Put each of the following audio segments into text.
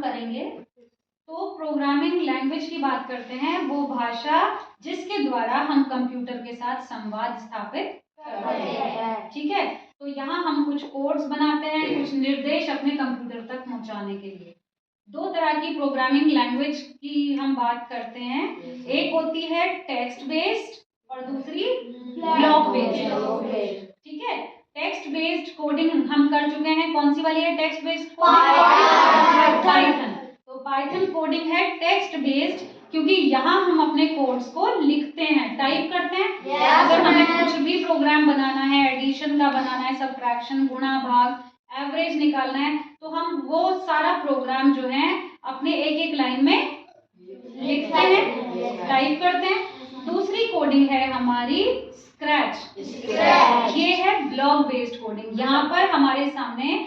हम करेंगे तो प्रोग्रामिंग लैंग्वेज की बात करते हैं, वो भाषा जिसके द्वारा हम कंप्यूटर के साथ संवाद स्थापित करते हैं। ठीक है, तो यहाँ हम कुछ कोड्स बनाते हैं, कुछ निर्देश अपने कंप्यूटर तक पहुंचाने के लिए। दो तरह की प्रोग्रामिंग लैंग्वेज की हम बात करते हैं, एक होती है टेक्स्ट बेस्ड और दूसरी ब्लॉक बेस्ड। ठीक है, टेक्स्ट बेस्ड कोडिंग हम कर चुके हैं, कौन सी वाली है टेक्स्ट बेस्ड? पाइथन। तो पाइथन कोडिंग है टेक्स्ट बेस्ड, क्योंकि यहाँ हम अपने कोड्स को लिखते हैं, टाइप करते हैं। अगर हमें कुछ भी प्रोग्राम बनाना है, एडिशन का बनाना है, सब्ट्रैक्शन, गुणा भाग, एवरेज निकालना है, तो हम वो सारा प्रोग्राम जो है अपने एक एक लाइन में लिखते हैं, टाइप करते हैं। दूसरी कोडिंग है हमारी स्क्रैच। ये है ब्लॉक बेस्ड कोडिंग। यहाँ पर हमारे सामने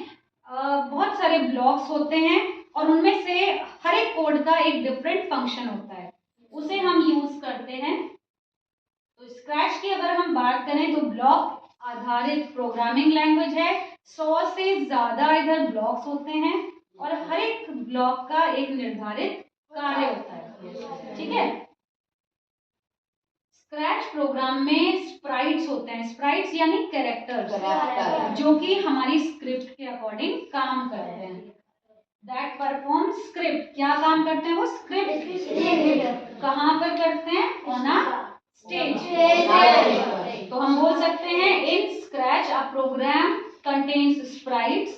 बहुत सारे ब्लॉक्स होते हैं और उनमें से हर एक कोड का एक डिफरेंट फंक्शन होता है, उसे हम यूज करते हैं। तो स्क्रैच की अगर हम बात करें तो ब्लॉक आधारित प्रोग्रामिंग लैंग्वेज है। 100 से ज्यादा इधर ब्लॉक्स होते हैं और हर एक ब्लॉक का एक निर्धारित कार्य होता है। ठीक है, स्क्रैच प्रोग्राम में स्प्राइट्स होते हैं, स्प्राइट्स यानी कैरेक्टर्स, जो कि हमारी स्क्रिप्ट के अकॉर्डिंग काम करते हैं। दैट परफॉर्म स्क्रिप्ट, क्या काम करते हैं वो? स्क्रिप्ट। कहाँ पर करते हैं? On a stage. तो हम बोल सकते हैं in scratch a program contains sprites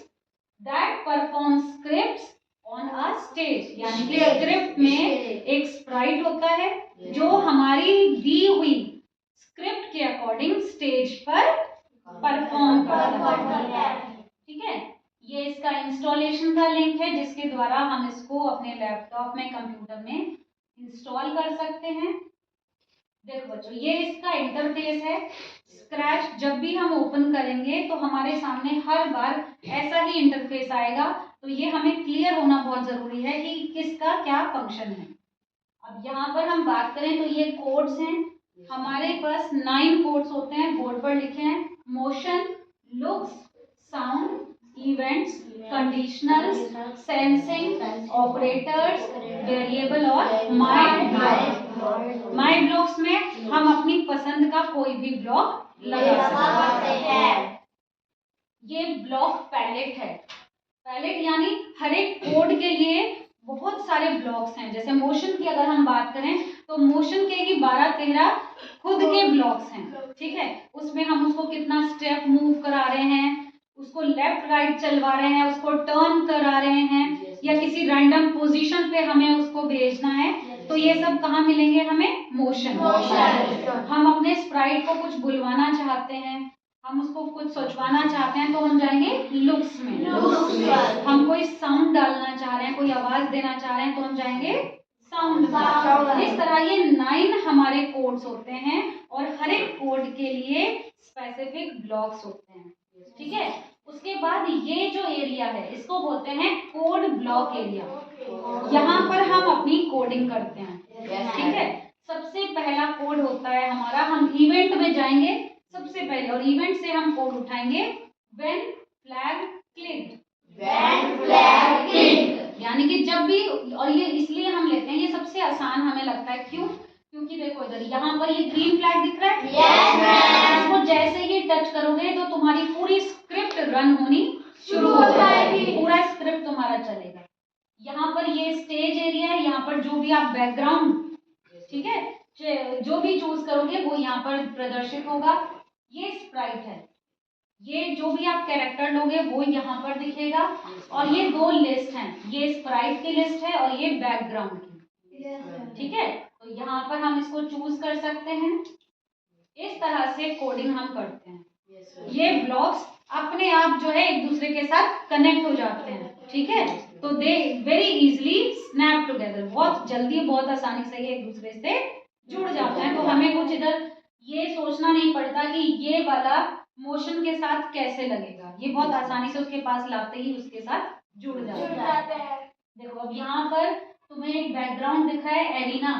that perform scripts on a stage, यानी कि स्क्रिप्ट में एक स्प्राइट होता है जो हमारी दी हुई स्क्रिप्ट के अकॉर्डिंग स्टेज पर परफॉर्म करता है। ठीक है, ये इसका इंस्टॉलेशन का लिंक है जिसके द्वारा हम इसको अपने लैपटॉप में, कंप्यूटर में इंस्टॉल कर सकते हैं। देखो बच्चों, ये इसका इंटरफेस है। स्क्रैच जब भी हम ओपन करेंगे तो हमारे सामने हर बार ऐसा ही इंटरफेस आएगा, तो ये हमें क्लियर होना बहुत जरूरी है कि किसका क्या फंक्शन है। अब यहाँ पर हम बात करें तो ये कोड्स हैं, हमारे पास 9 कोड्स होते हैं, बोर्ड पर लिखे हैं। Motion, looks, sound, events, conditionals, sensing, operators, variable और माय ब्लॉक्स में हम अपनी पसंद का कोई भी ब्लॉक लगा सकते हैं। ये ब्लॉक पैलेट है। पैलेट यानी हर एक कोड के लिए बहुत सारे ब्लॉक्स हैं। जैसे मोशन की अगर हम बात करें तो मोशन के ही 12-13 खुद के ब्लॉक्स हैं। ठीक है, उसमें हम उसको कितना स्टेप मूव करा रहे हैं, उसको लेफ्ट राइट चलवा रहे हैं, उसको टर्न करा रहे हैं, या किसी रैंडम पोजीशन पे हमें उसको भेजना है, तो ये सब कहाँ मिलेंगे हमें? मोशन। हम अपने स्प्राइट को कुछ बुलवाना चाहते हैं, हम उसको कुछ सोचवाना चाहते हैं, तो हम जाएंगे लुक्स में। हम कोई साउंड डालना चाह रहे हैं, कोई आवाज देना चाह रहे हैं, तो हम जाएंगे साउंड। इस तरह ये 9 हमारे कोड्स होते हैं और हर एक कोड के लिए स्पेसिफिक ब्लॉक्स होते हैं। ठीक है, उसके बाद ये जो एरिया है इसको बोलते हैं कोड ब्लॉक एरिया। यहाँ पर हम अपनी कोडिंग करते हैं। ठीक है, सबसे पहला कोड होता है हमारा, हम इवेंट में जाएंगे सबसे पहले और इवेंट से हम कोड उठाएंगे व्हेन फ्लैग क्लिक्ड। यानी कि जब भी, और ये इसलिए हम लेते हैं, ये सबसे आसान हमें लगता है। क्यों? क्योंकि देखो इधर यहाँ पर ये ग्रीन फ्लैग दिख रहा है। इसको जैसे ही टच करोगे तो तुम्हारी पूरी स्क्रिप्ट रन होनी शुरू हो जाएगी, पूरा स्क्रिप्ट तुम्हारा चलेगा। यहाँ पर ये स्टेज एरिया है, यहाँ पर जो भी आप बैकग्राउंड, ठीक है, जो भी चूज करोगे वो यहाँ पर प्रदर्शित होगा। ये स्प्राइट है, ये जो भी आप कैरेक्टर लोगे वो यहाँ पर दिखेगा। और ये 2 लिस्ट हैं, ये स्प्राइट की लिस्ट है और ये बैकग्राउंड की। ठीक है, तो यहाँ पर हम इसको चूज कर सकते हैं। इस तरह से कोडिंग हम करते हैं। ये ब्लॉक्स अपने आप जो है एक दूसरे के साथ कनेक्ट हो जाते हैं। ठीक है, तो they very easily snap together, बहुत जल्दी, बहुत आसानी से ये एक दूसरे से जुड़ जाते हैं। तो हमें कुछ इधर ये सोचना नहीं पड़ता कि ये वाला मोशन के साथ कैसे लगेगा, ये बहुत आसानी से उसके पास लाते ही उसके साथ जुड़ जाते हैं। देखो अब यहाँ पर तुम्हें एक बैकग्राउंड दिख रहा है, एरिना,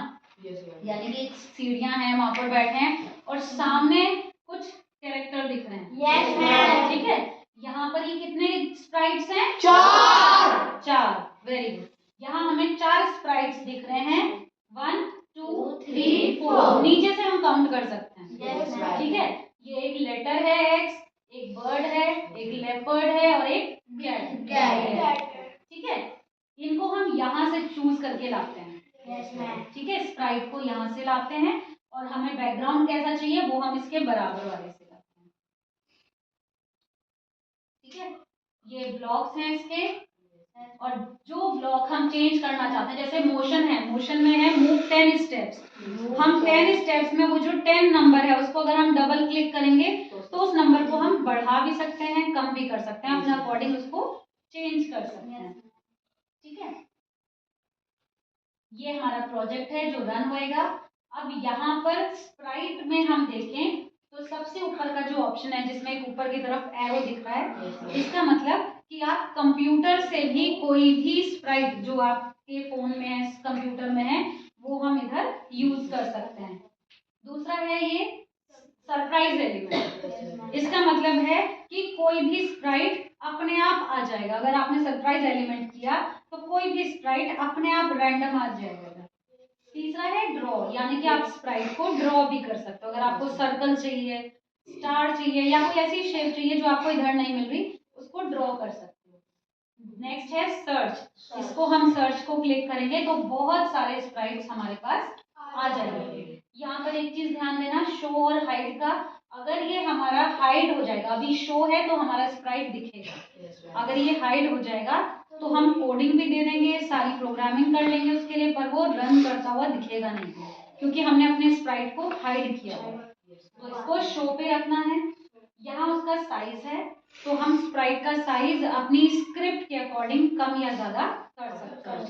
यानी कि सीढ़ियां हैं, वहां पर बैठे हैं और सामने कुछ कैरेक्टर दिख रहे हैं। ठीक है, यहाँ पर ये कितने स्प्राइट्स हैं? 4। Very good. 4 स्प्राइट्स दिख रहे हैं, 1 2 3 4, नीचे से हम काउंट कर सकते हैं। ठीक है, ये एक लेटर है एक्स, एक बर्ड है, एक लेपर्ड है और एक कैट है। ठीक है, इनको हम यहाँ से चूज करके लाते हैं। ठीक है, स्प्राइट को यहाँ से लाते हैं और हमें बैकग्राउंड कैसा चाहिए वो हम इसके बराबर वाले से लाते हैं। ठीक है, ये ब्लॉक्स हैं इसके, और जो ब्लॉक हम चेंज करना चाहते हैं, जैसे मोशन है, मोशन में है मूव 10 स्टेप्स, हम 10 स्टेप्स में वो जो 10 नंबर है उसको अगर हम डबल क्लिक करेंगे तो उस नंबर को हम बढ़ा भी सकते हैं, कम भी कर सकते हैं, अपने अकॉर्डिंग उसको चेंज कर सकते हैं। ठीक है, ये हमारा प्रोजेक्ट है जो रन होएगा। अब यहाँ पर स्प्राइट में हम देखें तो सबसे ऊपर का जो ऑप्शन है जिसमें एक ऊपर की तरफ एरो दिख रहा है, इसका मतलब कि आप कंप्यूटर से भी कोई भी स्प्राइट जो आपके फोन में है, कंप्यूटर में है, वो हम इधर यूज कर सकते हैं। दूसरा है ये सरप्राइज एलिमेंट, इसका मतलब है कि कोई भी स्प्राइट अपने आप आ जाएगा। अगर आपने सरप्राइज एलिमेंट किया तो कोई भी स्प्राइट अपने आप रैंडम आ जाएगा। तीसरा है ड्रॉ, यानी कि आप स्प्राइट को ड्रॉ भी कर सकते हो। अगर आपको सर्कल चाहिए, स्टार चाहिए या कोई ऐसी शेप चाहिए जो आपको इधर नहीं मिल रही, उसको ड्रॉ कर सकते हो। नेक्स्ट है सर्च, इसको हम सर्च को क्लिक करेंगे तो बहुत सारे स्प्राइट्स हमारे पास आ जाएंगे। यहाँ पर एक चीज ध्यान देना, शो और हाइड का, अगर ये हमारा हाइड हो जाएगा, अभी शो है तो हमारा स्प्राइट दिखेगा, अगर ये हाइड हो जाएगा तो हम कोडिंग भी दे देंगे, सारी प्रोग्रामिंग कर लेंगे उसके लिए, पर वो रन करता हुआ दिखेगा नहीं क्योंकि हमने अपने स्प्राइट को हाइड किया है। तो इसको शो पे रखना है। यहाँ उसका साइज है तो हम स्प्राइट का साइज अपनी स्क्रिप्ट के अकॉर्डिंग कम या ज्यादा कर सकते हैं।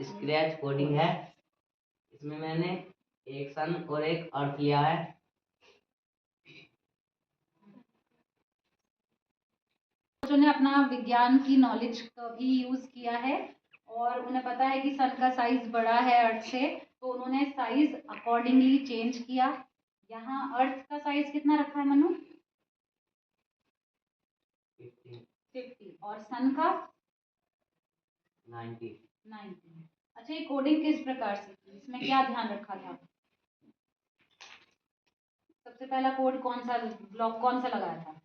स्क्रैच कोडिंग है, इसमें मैंने एक सन और एक अर्थ लिया है। बच्चों ने अपना विज्ञान की नॉलेज का भी यूज किया है और उन्हें पता है कि सन का साइज बड़ा है अर्थ से, तो उन्होंने साइज अकॉर्डिंगली चेंज किया। यहाँ अर्थ का साइज कितना रखा है मनु? 50 और सन का 90। अच्छा, ये कोडिंग किस प्रकार से की, इसमें क्या ध्यान रखा था? सबसे पहला कोड कौन सा, ब्लॉक कौन सा लगाया था?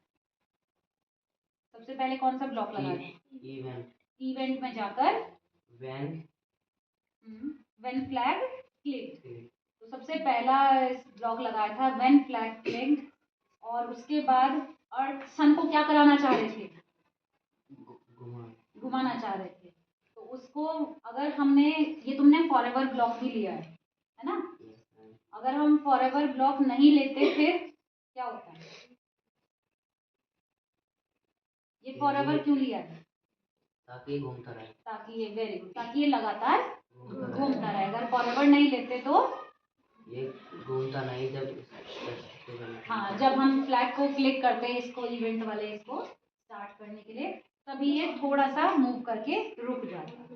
सबसे पहले कौन सा ब्लॉक लगाया था? इवेंट में जाकर व्हेन फ्लैग क्लिक्ड, तो सबसे पहला ब्लॉक लगाया था व्हेन फ्लैग क्लिक्ड, और उसके बाद अर्थ सन को क्या कराना चाह रहे थे? घुमाना चाह रहे थे। तो उसको अगर हमने, ये तुमने फॉरएवर ब्लॉक भी लिया है ना? अगर हम फॉरएवर ब्लॉक नहीं लेते फिर क्या होता है? ये फॉरएवर क्यों लिया है? ताकि घूमता रहे, ताकि ये वेरी गुड, ताकि ये लगातार घूमता रहे। अगर फॉरएवर नहीं लेते तो ये घूमता नहीं, जब हाँ, जब हम फ्लैग को क्लिक करते हैं इसको, इवेंट वाले इसको स्टार्ट करने के लिए, तभी ये थोड़ा सा मूव करके रुक जाता है।